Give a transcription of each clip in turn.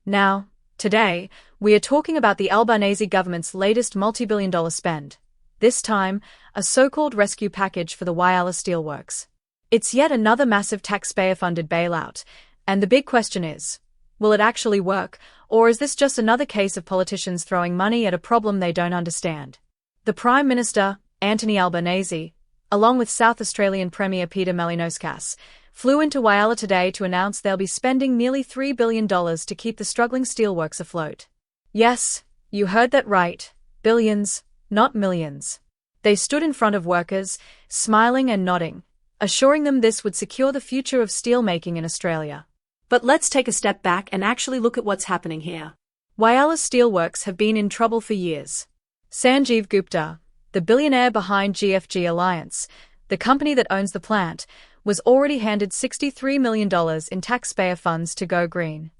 Now, today, we are talking about the Albanese government's latest multi-billion-dollar spend. This time, a so-called rescue package for the Whyalla steelworks. It's yet another massive taxpayer-funded bailout, and the big question is, will it actually work, or is this just another case of politicians throwing money at a problem they don't understand? The Prime Minister, Anthony Albanese, along with South Australian Premier Peter Malinauskas, flew into Whyalla today to announce they'll be spending nearly $3 billion to keep the struggling steelworks afloat. Yes, you heard that right, billions, not millions. They stood in front of workers, smiling and nodding, assuring them this would secure the future of steelmaking in Australia. But let's take a step back and actually look at what's happening here. Whyalla steelworks have been in trouble for years. Sanjeev Gupta, the billionaire behind GFG Alliance, the company that owns the plant, was already handed $63 million in taxpayer funds to go green.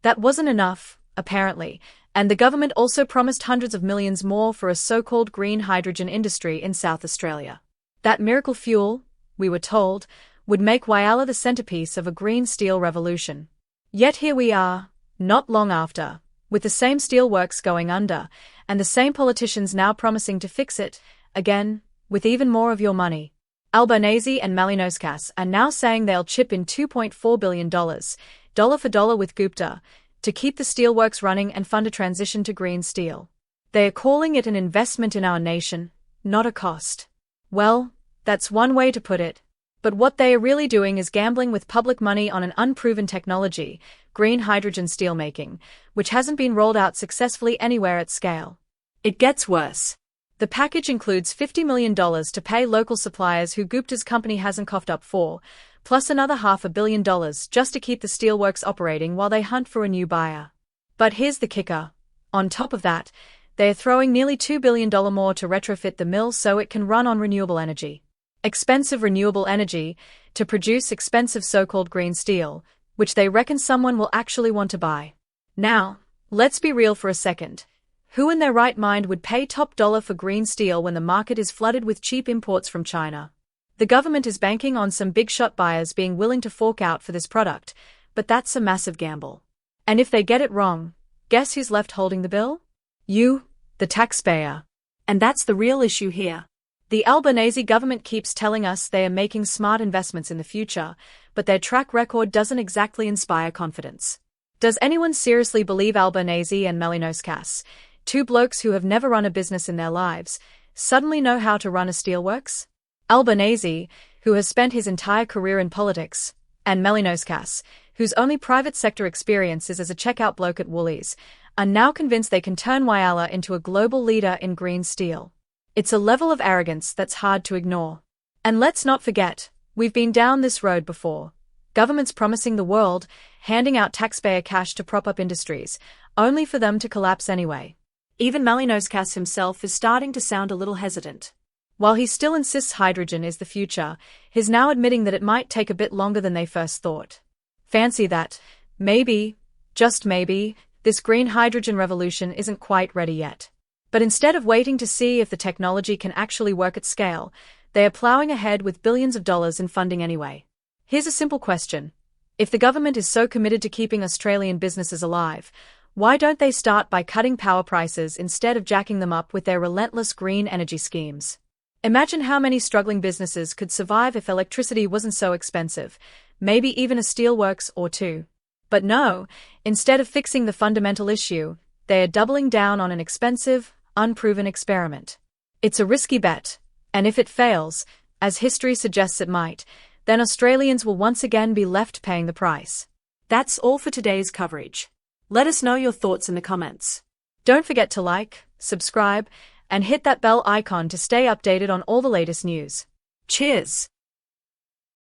That wasn't enough, apparently, and the government also promised hundreds of millions more for a so-called green hydrogen industry in South Australia. That miracle fuel, we were told, would make Whyalla the centerpiece of a green steel revolution. Yet here we are, not long after, with the same steelworks going under, and the same politicians now promising to fix it, again, with even more of your money. Albanese and Malinauskas are now saying they'll chip in $2.4 billion, dollar for dollar with Gupta, to keep the steelworks running and fund a transition to green steel. They are calling it an investment in our nation, not a cost. Well, that's one way to put it. But what they are really doing is gambling with public money on an unproven technology, green hydrogen steelmaking, which hasn't been rolled out successfully anywhere at scale. It gets worse. The package includes $50 million to pay local suppliers who Gupta's company hasn't coughed up for, plus another $500 million just to keep the steelworks operating while they hunt for a new buyer. But here's the kicker. On top of that, they are throwing nearly $2 billion more to retrofit the mill so it can run on renewable energy. Expensive renewable energy to produce expensive so-called green steel, which they reckon someone will actually want to buy. Now, let's be real for a second. Who in their right mind would pay top dollar for green steel when the market is flooded with cheap imports from China? The government is banking on some big-shot buyers being willing to fork out for this product, but that's a massive gamble. And if they get it wrong, guess who's left holding the bill? You, the taxpayer. And that's the real issue here. The Albanese government keeps telling us they are making smart investments in the future, but their track record doesn't exactly inspire confidence. Does anyone seriously believe Albanese and Malinauskas, two blokes who have never run a business in their lives, suddenly know how to run a steelworks? Albanese, who has spent his entire career in politics, and Malinauskas, whose only private sector experience is as a checkout bloke at Woolies, are now convinced they can turn Whyalla into a global leader in green steel. It's a level of arrogance that's hard to ignore. And let's not forget, we've been down this road before. Governments promising the world, handing out taxpayer cash to prop up industries, only for them to collapse anyway. Even Malinauskas himself is starting to sound a little hesitant. While he still insists hydrogen is the future, he's now admitting that it might take a bit longer than they first thought. Fancy that. Maybe, just maybe, this green hydrogen revolution isn't quite ready yet. But instead of waiting to see if the technology can actually work at scale, they are plowing ahead with billions of dollars in funding anyway. Here's a simple question. If the government is so committed to keeping Australian businesses alive, why don't they start by cutting power prices instead of jacking them up with their relentless green energy schemes? Imagine how many struggling businesses could survive if electricity wasn't so expensive, maybe even a steelworks or two. But no, instead of fixing the fundamental issue, they are doubling down on an expensive, unproven experiment. It's a risky bet, and if it fails, as history suggests it might, then Australians will once again be left paying the price. That's all for today's coverage. Let us know your thoughts in the comments. Don't forget to like, subscribe, and hit that bell icon to stay updated on all the latest news. Cheers!